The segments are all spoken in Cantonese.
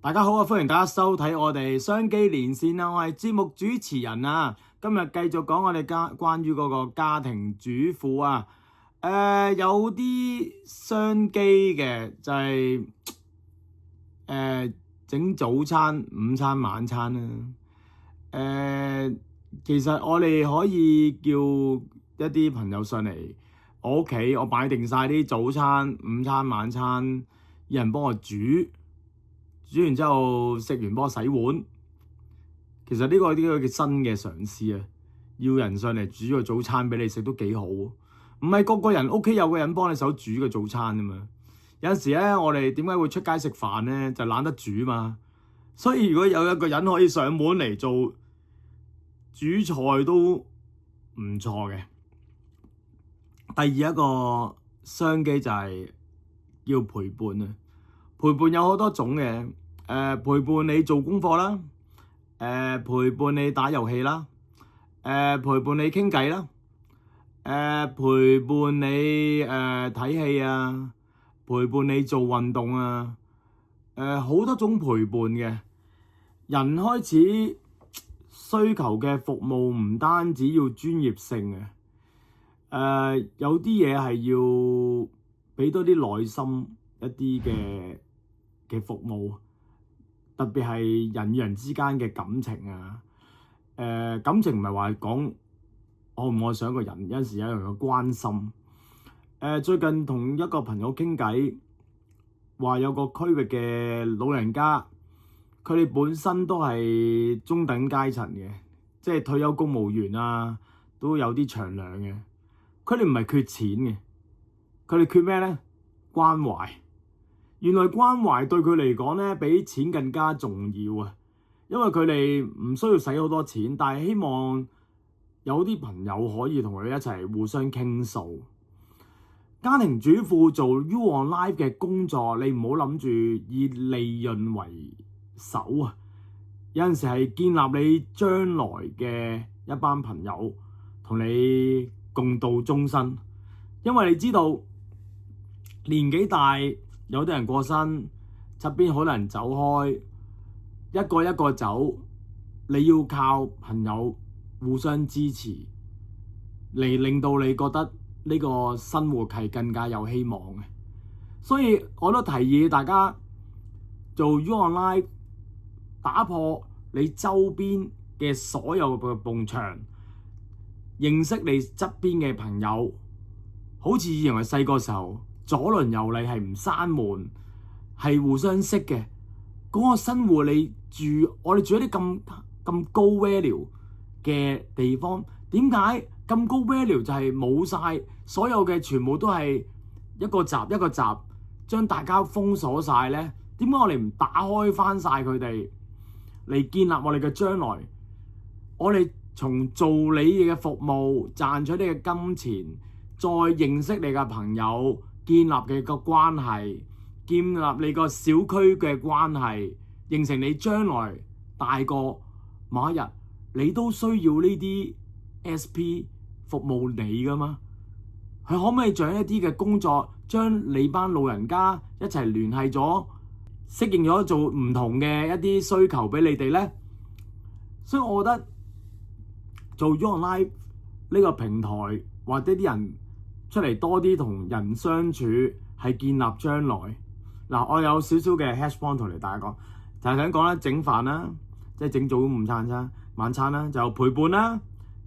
大家好啊，歡迎大家收睇我哋商機連線啊，我係節目主持人啊，今日繼續講我哋關於嗰個家庭主婦啊，有啲商機嘅就係整早餐、午餐、晚餐啦，其實我哋可以叫一啲朋友上嚟我屋企，我擺定晒啲早餐、午餐、晚餐，有人幫我煮完之後食完幫我洗碗。其實呢個叫新嘅嘗試啊，要人上嚟煮個早餐俾你食都幾好。唔係個個人屋企有個人幫你手煮個早餐啊嘛。有陣時咧，我哋點解會出街食飯咧？就懶得煮嘛。所以如果有一個人可以上門嚟做煮菜都唔錯嘅。第二一個商機就係要陪伴啊。陪伴有好多種嘅，陪伴你做功課啦，陪伴你打遊戲啦，陪伴你傾偈啦，陪伴你睇戲啊，陪伴你做運動啊，好多種陪伴嘅。人開始需求嘅服務唔單止要專業性嘅，有啲嘢係要俾多啲耐心一啲嘅服務，特別係人與人之間嘅感情啊。感情唔係話講愛唔愛上一個人，有陣時有人嘅關心。最近同一個朋友傾偈，話有個區域嘅老人家，佢哋本身都係中等階層嘅，即係退休公務員啊，都有啲長糧嘅。佢哋唔係缺錢嘅，佢哋缺咩咧？關懷。原來關懷對佢嚟講咧，比錢更加重要啊！因為佢哋唔需要使好多錢，但係希望有啲朋友可以同佢一齊互相傾訴。家庭主婦做 You on Life 嘅工作，你唔好諗住以利潤為首啊！有陣時係建立你將來嘅一班朋友，同你共度終身。因為你知道年紀大，有啲人過身，側邊好多人走開，一個一個走，你要靠朋友互相支持，嚟令到你覺得呢個生活係更加有希望嘅。所以我都提議大家做 You on Life， 打破你周邊嘅所有嘅埲牆，認識你側邊嘅朋友，好似以前我細個時候，左鄰右里係唔閂門，係互相識嘅。嗰個生活你我哋住一啲咁高 value 嘅地方，點解咁高 value 就係冇晒所有嘅，全部都係一個閘一個閘，將大家封鎖晒咧？點解我哋唔打開翻晒佢哋嚟建立我哋嘅將來？我哋從做你嘅服務賺取你嘅金錢，再認識你嘅朋友，建立你個關係，建立你個小區嘅關係，形成你將來大個某一日，你都需要呢啲 SP 服務你噶嘛？佢可唔可以做一啲嘅工作，將你班老人家一齊聯繫咗，適應咗做唔同嘅一啲需求俾你哋咧？所以我覺得做 You on Life 呢個平台，或者啲人出嚟多啲同人相處，係建立將來。嗱，我有少少嘅 hash point 同大家講，就係想講啦，整飯啦，即係整早午餐啦、晚餐啦，就陪伴啦、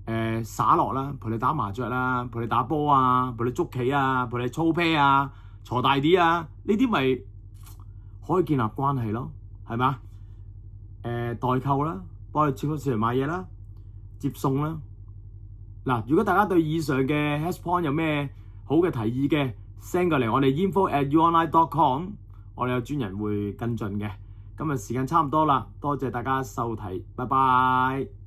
灑落啦，陪你打麻雀啦，陪你打波啊，陪你捉棋啊，陪你操啤啊，鋤大啲啊，呢啲咪可以建立關係咯，係嘛？代購啦，幫你超級市場買嘢啦，接送啦。嗱，如果大家對以上嘅 hash point 有咩好嘅提議嘅，send 過嚟我哋 info@youonline.com， 我哋有專人會跟進嘅。今日時間差唔多啦，多謝大家收睇，拜拜。